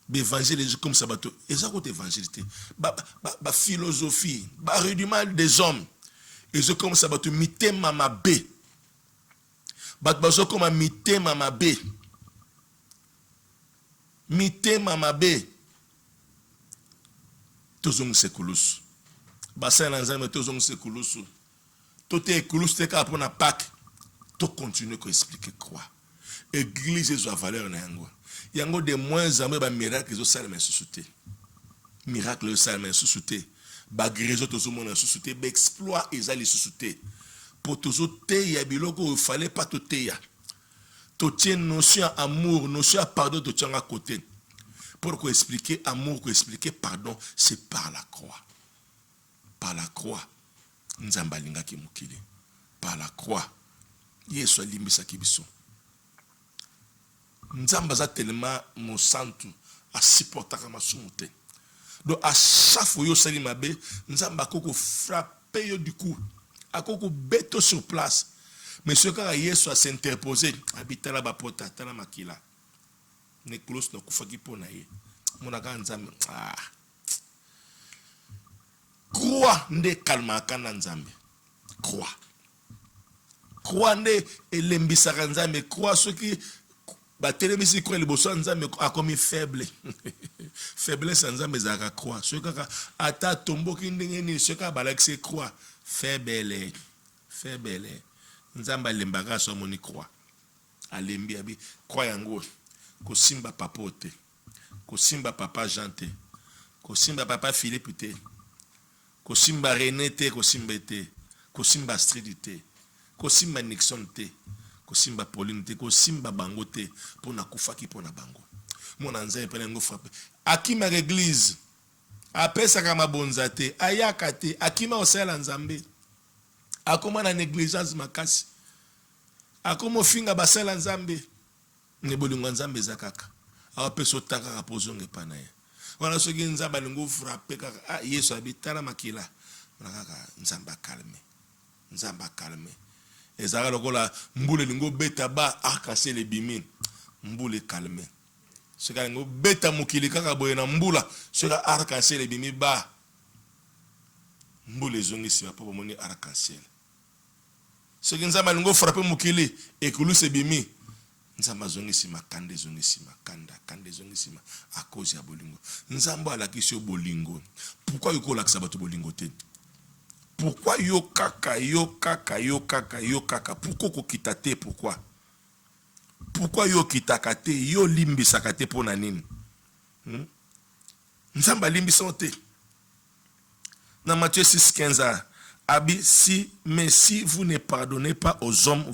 l'évangile comme ça bato eza kote évangilité ba philosophie ba rudiment des hommes et comme ça bato mitema mabe bato comme mitema mabe tozong sekulusu basa na nzambe tozong sekulusu tote ekulusu te ka pona Pâques. To continuer à expliquer quoi. Église est à valeur na yango. Yango de moins en moins ba miracle zo sala mais sous-souté. Miracle sala mais sous-souté. Ba guérison to zo mona sous-souté, ba exploit ezali sous-souté. Pour tozo te ya biloko il fallait pas to te ya. To tien notion amour, notion pardon to tien à côté. Pour expliquer amour, pour expliquer pardon, c'est par la croix. Par la croix. Nzamba linga ki mukili. Par la croix. Yesu alimbisa kibiso. Nzamba za tellement mon santu a supportaka masumu te. Donc à chaque fois yo sali mabe, nzamba koko frapper yo du coup, akoko beto sur place. Mais ce quand Yesu a s'interposer, habitala ba pota tala makila. Ne close no kufaki pona ye. Monaka nzambe. Croix nde kalma kana nzambe. Croix. Croix ne elembisaka nzambe, croix ceux qui batelemisi croix liboso nzambe a comme faible. Faiblesse nzambe zaka croix. Ceux qui ata tomboki ndenge ni ceux qui balakisi croix faible. Nzambe lembaka so moni croix. Alembi abi croix yango ko simba papote. Ko simba papa Jean te. Ko simba papa Philippe te. Ko simba René te, ko simba te. Ko simba Astrid te. Kosimba Nixon te, kosimba Pauline te, kosimba bango te, pona kufaki pona bango. Mon anzai pene ngo frappe. Akima l'église, apesa kama bonza te, ayaka te, akima osala nzambe. Akoma na négligence makasi. Akoma finga basala nzambe. Nebolingo nzambe zakaka. Apeso taka kapozonge panaye. Wana soki nzamba lingo frappe kaka, Yesu abitala makila. Nakaka nzamba calme. Ezara lokola mbule lingo beta ba akase le bimi mbule calme. Seka lingo beta mukili kaka boye na mbula seka akase le bimi ba mbule zongi si papa moni akase. Seka nzamba lingo frappe mukili ekulu se bimi nzamba zongi si makande zongi si makanda kande zongi si a cause ya bolingo. Nzamba la kisio bolingo. Pourquoi yuko la kisaba to bolingo te? Pourquoi yo kaka? Pourquoi ko kitate? Pourquoi yo kitakate? Yo limbi sakate pona nini? Nzamba limbi santé. Dans Matthieu 6:15, mais si vous ne pardonnez pas aux hommes,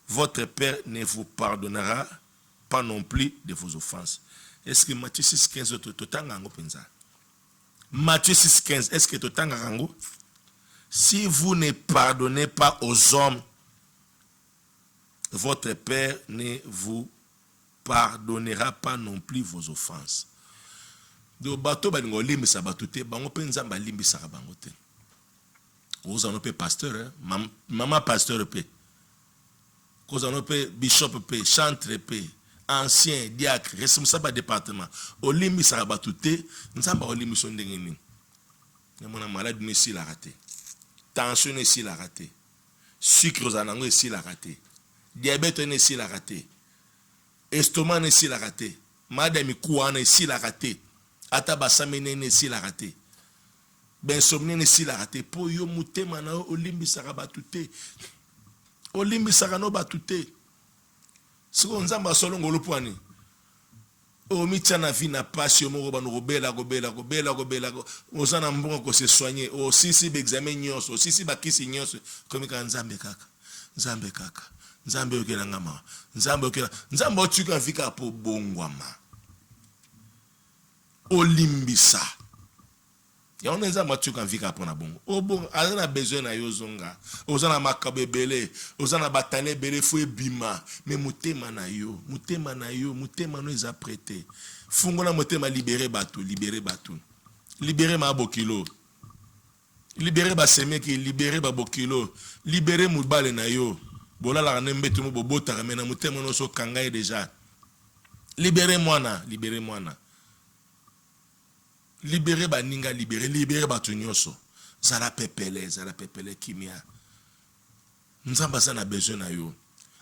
votre Père ne vous pardonnera pas non plus de vos offenses. Est-ce que Matthieu 6:15 totanga ngo penza? Matthieu 6,15. Est-ce que tu as si vous ne pardonnez pas aux hommes, votre Père ne vous pardonnera pas non plus vos offenses. Donc, bateau bango limbisa batute, bango penza ba limbisa bango te. Vous en avez pasteur, maman pasteur pe. Vous en avez bishop pe, chantre pe, ancien diacre, responsable département. Au limbisa batute, nzamba au limbisa ndengeni. Mon malade ne si la raté. Tension ne si la raté. Sucre aux anango si la raté. Diabète ne si la raté. Estomac ne si la raté. Madame Kouane ne si la raté. Atabasamene ne si la raté. Bensomne ne si la raté. Po yo mute mana olimbi sara batute. Olimbi sara no batute. Siko nzamba solongo lopwani. O mitana vi na passion mo ba no bela. Ozana mbongo ko se soigner. O sisi be examen nyonso, o sisi ba kisi nyonso. Komi ka nzambe kaka. Nzambe kaka. Nzambe okela ngama. Nzambe okela. Nzambe otuka vika po bongwama. Olimbisa. Ya on nzambe otuka vika po na bongo. O bon, azana besoin na yozonga. Ozana makabe bele, ozana batane bele fo ebima, mais mutema na yo, mutema no eza prêté. Fungola mutema libérer batu. Libérer ma bokilo. Libérer ba semeki, libérer ba bokilo. Libérer mubale na yo. Bola la nembe tumo bobota ramena mutema no so kangaye déjà. Libérez moi na. Libérer ba ninga libérer ba tunyoso. Zala pepele kimia. Nzamba sana besoin na yo.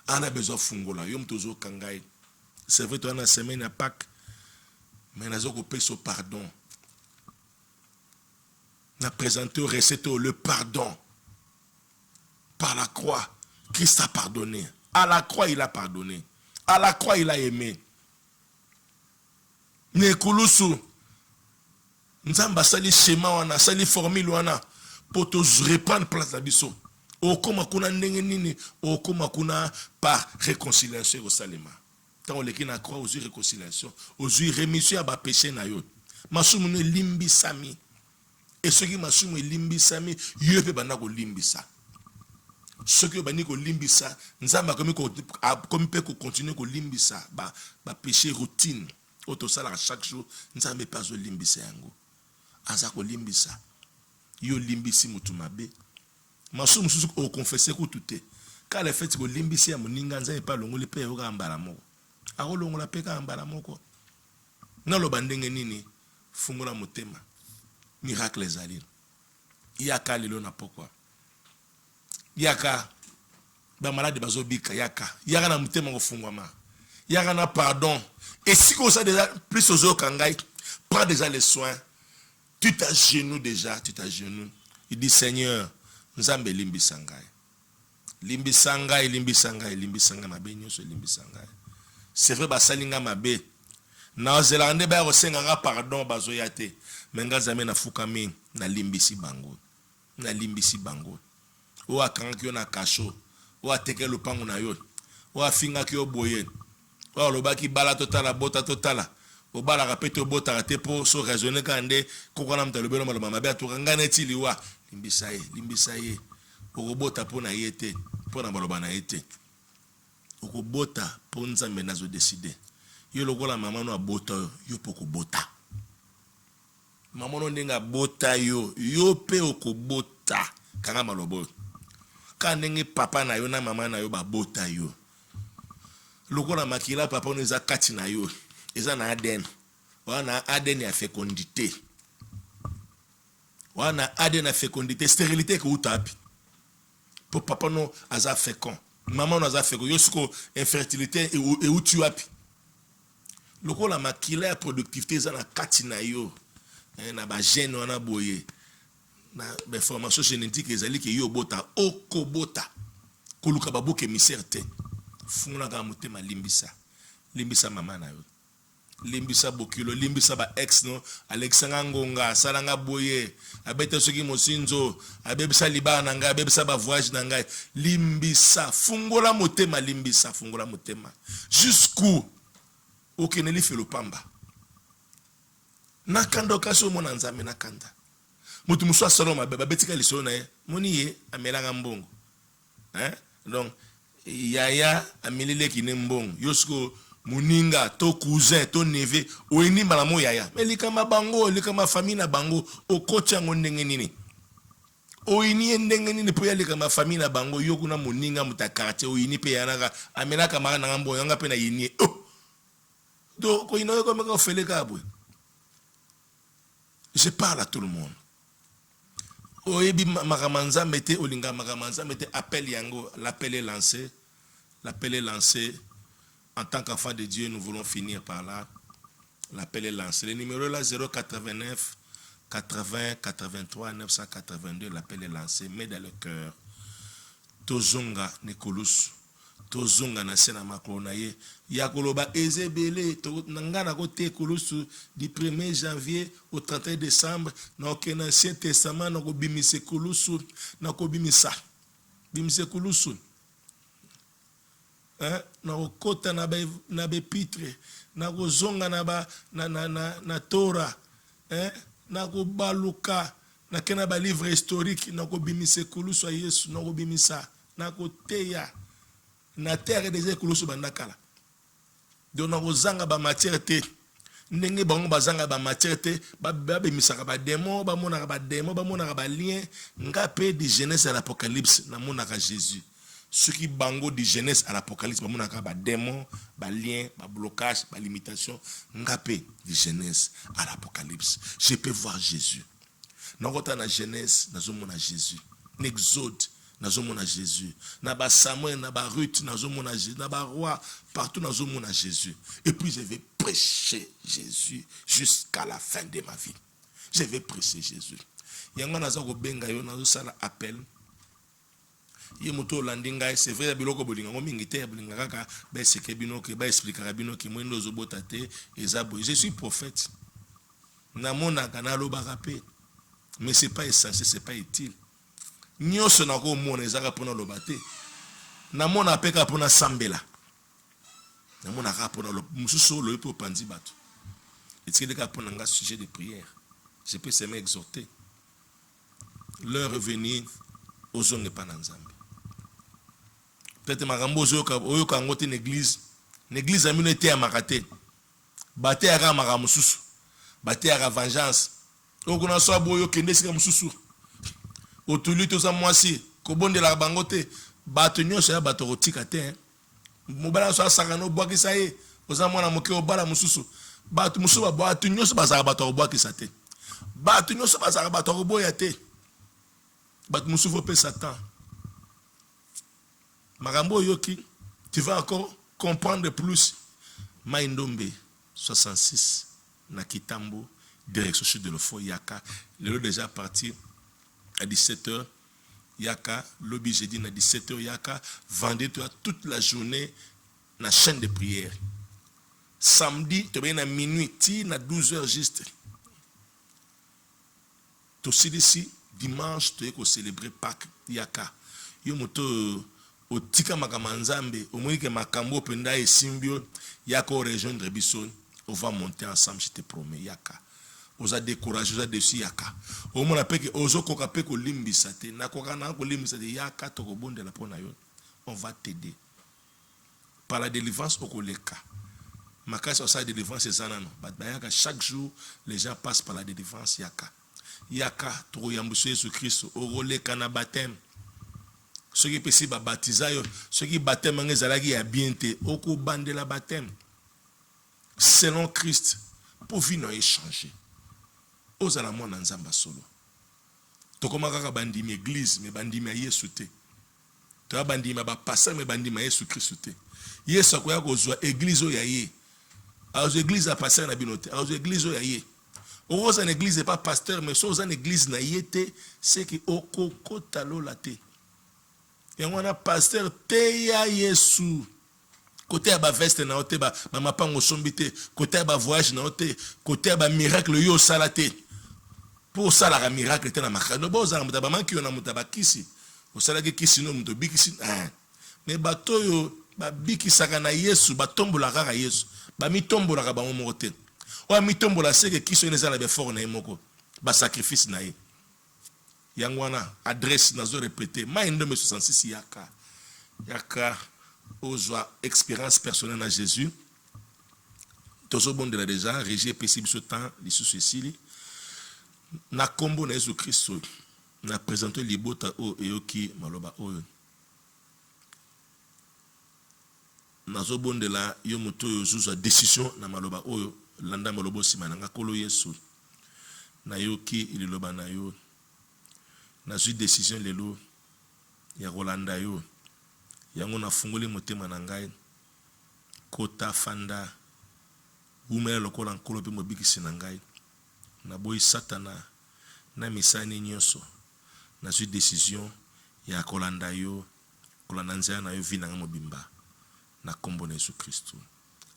Ana besoin fungola yo mtozo kangaye. C'est vrai toi na semaine à Pâques. Mais nazo ko peso pardon. Na présenté au recette le pardon. Par la croix, Christ a pardonné. À la croix, il a pardonné. À la croix, il a aimé. Nekulusu. Nzamba sali schéma wana, sali formule wana pour te reprendre place d'abisso. Okoma kuna ndenge nini, okoma kuna par réconciliation au salima. Tant on l'écrit na croix aux réconciliation, aux rémission à ba péché na yo. Masumu ne limbi sami. Et ce qui masumu limbi sami, yo pe bana ko limbisa. Ce qui bani ko limbisa, nzamba comme peut continuer ko limbisa, ba péché routine. Auto sala chaque jour, nzambe pas zo limbisa yango. Aza ko limbisa. Yo limbisi mutumabe. Masumu susu ko confesser ko tuté. Quand le fait ko limbisi ya moninga nzambe pas longo le pe yo ka mbala moko. Ako longo la pe ka mbala moko. Na lo bandenge nini fungola motema. Miracle ezali. Yaka lelo na pokwa. Yaka ba malade bazobika yaka. Yaka na motema ko fungwama. Yaka na pardon. Et si comme ça déjà plus aux autres kangai, prends déjà les soins. Tu t'agenouilles déjà, Il dit Seigneur, nzambe limbisangai. Limbisangai mabe nyoso limbisangai. C'est vrai basalinga mabe. Na zelande ba rosenga pardon bazoyate. Menga zame na fukami na limbisi bango. O akanga kyo na kasho. O ateke lupango na yo. O afinga kyo boye. O lobaki bala totala bota totala. O bala rapete bota rate po so raisonner kande kokona mtalobelo maloma mabe atukanga neti liwa. Limbisa ye. O bota po na yete, po na baloba na yete. O bota po nzambe nazo décider. Yo lokola mama no abota yo poko bota. Mama no ndenga bota yo pe okobota kanga malobo. Ka ndenge papa na yo na mama na yo ba bota yo. Lokola makila papa no eza kati na yo. Eza na Aden. Wana Aden ya fécondité. Wana Aden ya fécondité, stérilité ko utapi. Pour papa no aza fécond. Maman no aza fécond. Yo siko infertilité et où tu api. Lokola makila ya productivité eza na kati na yo. Na ba gène wana boye. Na be formation génétique ezali ke yo bota okobota. Koluka babuke miserte. Fungula ka motema limbisa mama na yo. Limbisa bokilo, limbisa ba ex no, Alexanga Ngonga, salanga boye, abete soki mosinzo, abebisa libana nanga, abebisa ba voyage nanga, limbisa, fungola motema. Jusqu'où aukeneli fait le pamba. nakanda okasi omona nzambe nakanda mutu musu asolo mabe babetika lisolo na ye moni ye amelanga mbongo donc yaya ameleleki ne mbongo yosko muninga to cousin to neve oini malamo yaya mais likama bango likama famille na bango okoti yango ndenge nini oini ndenge nini po ya likama famille na bango yokuna muninga muta quartier oini pe yanaka amelaka maka na mbongo yanga pe na yini donc ko ino ko meka ofele kabwe. Je parle à tout le monde. Oyebi makamanza mette olinga makamanza mette appel yango, l'appel est lancé. L'appel est lancé. En tant qu'enfant de Dieu, nous voulons finir par là. L'appel est lancé. Le numéro là 089 80 83 982. L'appel est lancé. Mets dans le cœur. Tozonga Nikolus. Tozonga na sena makrona ye. Yakoloba ezebele. Nangana kote kolusu du 1er janvier au 31 décembre. Na okena Ancien Testament na ko bimise kolusu. Na ko bimisa. Bimise kolusu. Na okota na be pitre. Na ko zonga na Torah. Na ko baluka. Na kena ba livre historique. Na ko bimise kolusu a Yesu. Na ko bimisa. Na ko teya. Na terre des ekulusu bandakala. Donc na kozanga ba matière te. Ndenge bango bazanga ba matière te, ba misaka ba démon, ba monaka ba démon, ba monaka ba lien, ngape de Genèse à l'Apocalypse na monaka Jésus. Ce qui bango de Genèse à l'Apocalypse, ba monaka ba démon, ba lien, ba blocage, ba limitation, ngape de Genèse à l'Apocalypse. Je peux voir Jésus. Na kota na Genèse, na zomona Jésus. N'Exode nazomona Jésus. Naba Samuel, naba Ruth, nazomona Jésus. Naba roi, partout nazomona Jésus. Et puis je vais prêcher Jésus jusqu'à la fin de ma vie. Je vais prêcher Jésus. Yanga nazako benga yo nazosala appel. Ye moto landinga c'est vrai biloko bolinga ngo mingite bolinga kaka ba seke binoke ba expliquera binoke mwendo zobota te ezabo. Je suis prophète. Namona kana loba rapé. Mais c'est pas essentiel, c'est pas utile. Nyoso na ko mona ezaka pona lobate na mona peka pona sambela na mona ka pona lo mususu lo po panzi bato etikele ka pona nga sujet de prière. Je peux seulement exhorter leur revenir aux zones pas dans Zambie. Peut-être makambo oyo ka ngote l'église a minute ya makate bate ya makambo mususu bate ya vengeance okuna so boyo kende sika mususu otuli toza mwasi kobondela bango te bato nyonso ya bato kotika te mobala so asaka no bwakisa ye oza mwana moke obala mususu bato mususu bato nyonso bazaka bato kobwakisa te bato nyonso bazaka bato koboya te bato mususu fo pe Satan makambo yoki tu vas encore comprendre plus. Maindombe 66 na Kitambo direction sud de l'Ofo Yaka le déjà parti à 17h, Yaka, lobby jeudi à 17h, Yaka, vendez toi toute la journée la chaîne de prière. Samedi, tu viens à minuit, tu à 12h juste. Tu aussi ici, dimanche, tu es célébrer Pâques, Yaka. Yo moto au tika makamanzambe, au moins que makambo penda et symbio, Yaka au rejoindre Bisson, on va monter ensemble, je te promets, Yaka. Oza découragé, oza déçu yaka. Au moins après que ozo koka pe ko limbisa te, na koka na ko limbisa te yaka to ko bonde la pona yo. On va t'aider. Par la délivrance au koleka. Makasa sa délivrance c'est ça non. Yaka chaque jour les gens passent par la délivrance yaka. Yaka to yambuso Jésus Christ au roleka na baptême. Ceux qui pesi ba baptisa yo, ceux qui baptême ngezalaki ya bien te, oko bande la baptême. Selon Christ pour vivre échanger. Ozala mwana nzamba solo. Tokoma kaka bandimi église mais bandimi ya Yesu te. To bandimi ba passer mais bandimi ya Yesu Christ te. Yesu akoya kozwa église oyo ya ye. Azo église a passer na binote. Azo église oyo ya ye. Oza na église pas pasteur mais so oza na église na ye te, c'est que okokota lola te. Yango na pasteur te ya Yesu. Côté ba veste na ote ba mapango sombite, côté ba voyage na ote, côté ba miracle yo salate. Pour ça la miracle était na makano boza na ba manki yo na mutaba kisi. O sala ke kisi no muto bikisi. Mais bato yo ba bikisaka na Yesu, ba tombola kaka Yesu. Ba mi tombola ka ba momote. o mitombola seke kiso ene la befort na moko ba sacrifice na ye yangwana adresse nazo répéter maïndome 66 yaka ozwa expérience personnelle na Jésus tozo bondela déjà régie possible ce temps lisusu esili na kombo na Jésus Christ na présenter libota o eyoki maloba oyo nazo bondela yo moto yo zuzwa décision na maloba oyo landa malobo sima na ngakolo Yesu na yoki ililoba na yo nazwi décision lelo ya kolanda yo yango nafungoli motema na ngai kota fanda umela lokola nkolo pe mobikisi na ngai na boyi satana na misani nyonso nazwi décision ya kolanda yo kolanda nzela na yo vi na nga mobimba na kombo na Yesu Kristo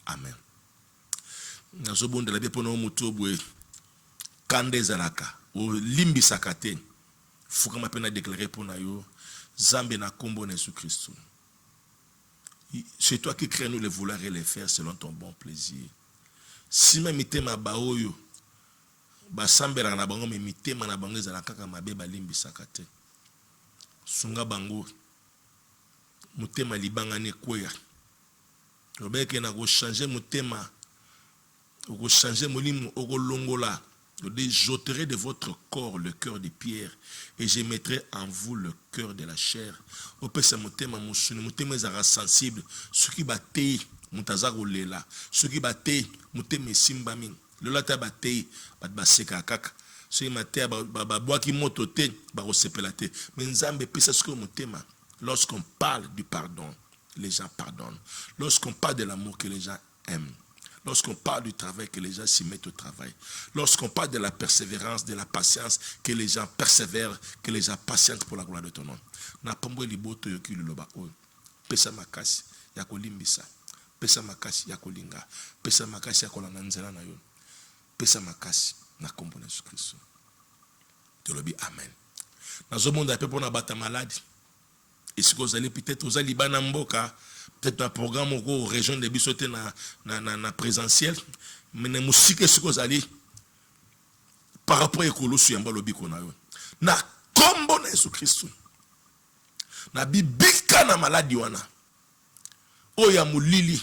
amen. Nazobondela be pona moto boye kande ezalaka o limbisaka te fukama pe na déclarer pona yo Zambe na kombo na Jésus Christ. C'est toi qui crées nous les vouloir et les faire selon ton bon plaisir. Si même mitema baoyo ba sambera na bango me mitema na bango ezala kaka mabe balimbisaka te. Sunga bango mutema libanga ne kweya. Robeke na ko changer mutema ko changer molimo oko longola. J'ôterai de votre corps le cœur de pierre et je mettrai en vous le cœur de la chair. Au pesa mutema musuni mutema ezara sensible ce qui batté mutazako lela ce qui batté mutema simbami le lata batté ba seka kaka ce maté ba boaki moto te ba osepela te mais nzambe pesa ce que mutema lorsqu'on parle du pardon les gens pardonnent lorsqu'on parle de l'amour que les gens aiment. Lorsqu'on parle du travail, que les gens s'y mettent au travail. Lorsqu'on parle de la persévérance, de la patience, que les gens persévèrent, que les gens patientent pour la gloire de ton nom. Na pombo liboto yoki luloba o. Pesa makasi ya kolimbisa. Pesa makasi ya kolinga. Pesa makasi ya kolanda nzela na yo. Pesa makasi na kombo na Jésus Christ. Tolobi amen. Nazomonda pe pona bata malade. Et si vous allez peut-être aux Alibana Mboka, peut-être un programme au région de Bissoté na présentiel, mais na musique ce que vous allez par rapport à Kolosu Yamba Lobiko na yo. Na kombo na Jésus Christ. Na bibika na maladi wana. Oya mulili.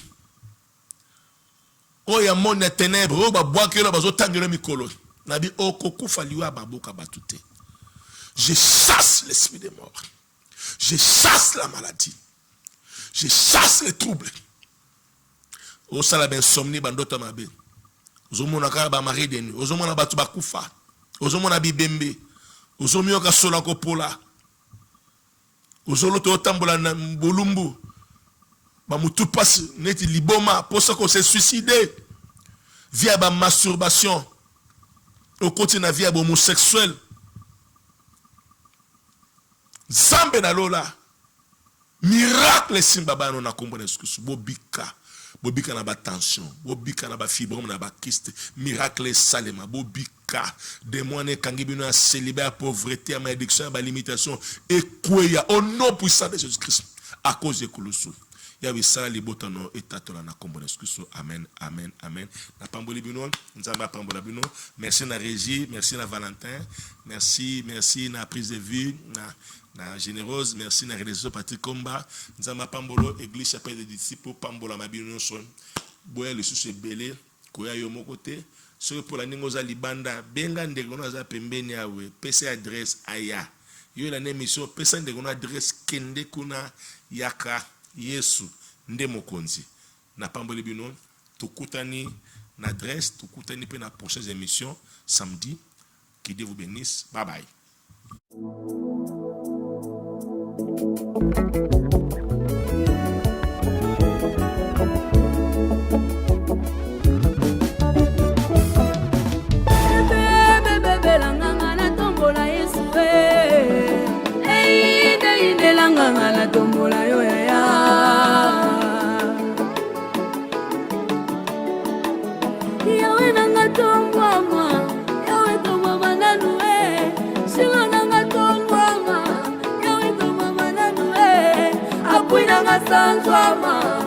Oya mone ténèbres, o ba boakelo bazo tangelo mikolo. Na bi okokufa liwa baboka batute. Je chasse l'esprit des morts. Je chasse la maladie. Je chasse les troubles. Au salab insomnie bandota mabe. Ozomona ka ba mari deni. Ozomona batu bakufa. Ozomona bibembe. Ozomio ka sola ko pola. Ozolo to tambola na bolumbu. Ba mutu passe neti liboma posa ko se suicider via ba masturbation. Au continent via ba homosexuel. Zambe na lola miracle simbaba no na kombo na Yesu bobika na ba tension bobika na ba fibrome na ba kyste miracle salema bobika démon ne kangibino na célibat pauvreté à malédiction à limitation et quoi au nom puissant de Jésus Christ à cause de Kolosu ya bisala libotano etatola na kombo na Yesu amen amen amen na pamboli bino nzamba pambola bino merci na régie merci na Valentin merci na prise de vue na généreuse merci na réalisation Patrick Komba nzamba pambolo église chapelle des disciples pambola mabino son boya le sous belé koya yo mokote ce pour la ningoza libanda benga ndegono za pembeni yawe pesa adresse aya yo la émission pesa ndegono adresse kende kuna yaka Yesu nde mokonzi na pamboli bino tukutani na adresse tukutani pe na prochaine émission samedi. Que Dieu vous bénisse. Bye bye. Santo amar.